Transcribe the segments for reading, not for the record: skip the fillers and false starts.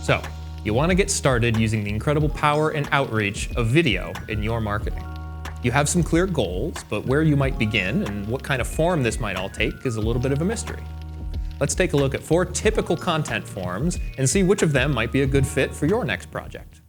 So, you want to get started using the incredible power and outreach of video in your marketing. You have some clear goals, but where you might begin and what kind of form this might all take is a little bit of a mystery. Let's take a look at 4 typical content forms and see which of them might be a good fit for your next project.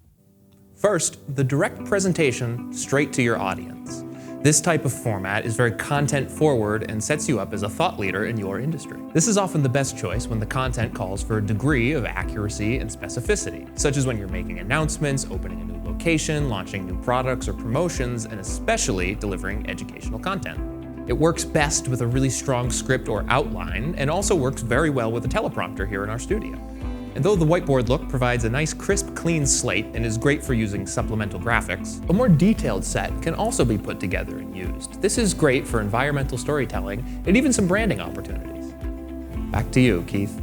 First, the direct presentation straight to your audience. This type of format is very content forward and sets you up as a thought leader in your industry. This is often the best choice when the content calls for a degree of accuracy and specificity, such as when you're making announcements, opening a new location, launching new products or promotions, and especially delivering educational content. It works best with a really strong script or outline, and also works very well with a teleprompter here in our studio. And though the whiteboard look provides a nice crisp, clean slate and is great for using supplemental graphics, a more detailed set can also be put together and used. This is great for environmental storytelling and even some branding opportunities. Back to you, Keith.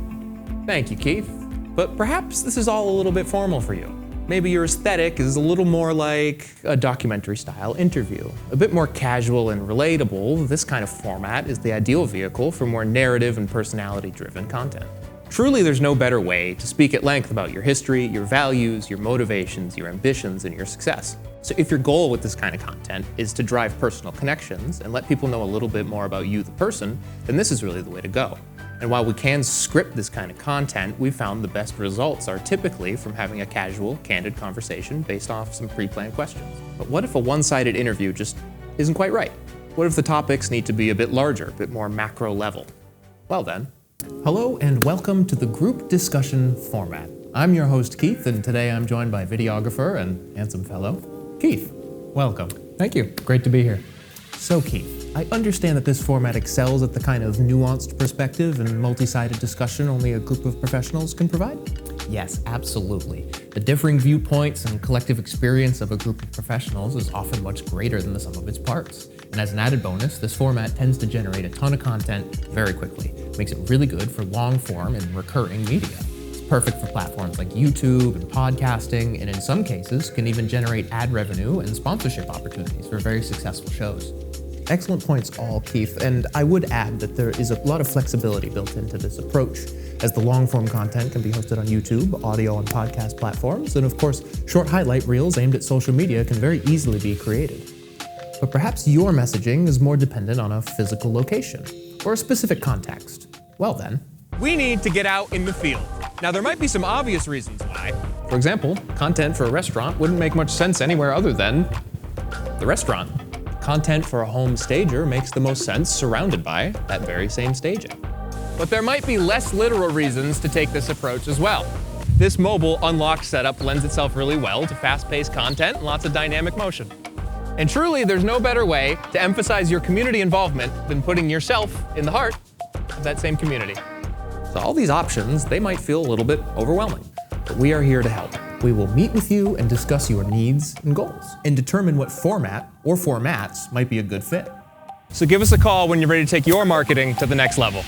Thank you, Keith. But perhaps this is all a little bit formal for you. Maybe your aesthetic is a little more like a documentary-style interview. A bit more casual and relatable, this kind of format is the ideal vehicle for more narrative and personality-driven content. Truly, there's no better way to speak at length about your history, your values, your motivations, your ambitions, and your success. So if your goal with this kind of content is to drive personal connections and let people know a little bit more about you, the person, then this is really the way to go. And while we can script this kind of content, we found the best results are typically from having a casual, candid conversation based off some pre-planned questions. But what if a one-sided interview just isn't quite right? What if the topics need to be a bit larger, a bit more macro level? Well then, hello and welcome to the group discussion format. I'm your host Keith, and today I'm joined by videographer and handsome fellow, Keith. Welcome. Thank you. Great to be here. So Keith, I understand that this format excels at the kind of nuanced perspective and multi-sided discussion only a group of professionals can provide? Yes, absolutely. The differing viewpoints and collective experience of a group of professionals is often much greater than the sum of its parts. And as an added bonus, this format tends to generate a ton of content very quickly. Makes it really good for long form and recurring media. It's perfect for platforms like YouTube and podcasting, and in some cases can even generate ad revenue and sponsorship opportunities for very successful shows. Excellent points all, Keith, and I would add that there is a lot of flexibility built into this approach, as the long-form content can be hosted on YouTube, audio and podcast platforms, and of course, short highlight reels aimed at social media can very easily be created. But perhaps your messaging is more dependent on a physical location, or a specific context. Well then, we need to get out in the field. Now there might be some obvious reasons why. For example, content for a restaurant wouldn't make much sense anywhere other than the restaurant. Content for a home stager makes the most sense surrounded by that very same staging. But there might be less literal reasons to take this approach as well. This mobile unlocked setup lends itself really well to fast-paced content and lots of dynamic motion. And truly, there's no better way to emphasize your community involvement than putting yourself in the heart of that same community. So all these options, they might feel a little bit overwhelming, but we are here to help. We will meet with you and discuss your needs and goals and determine what format or formats might be a good fit. So give us a call when you're ready to take your marketing to the next level.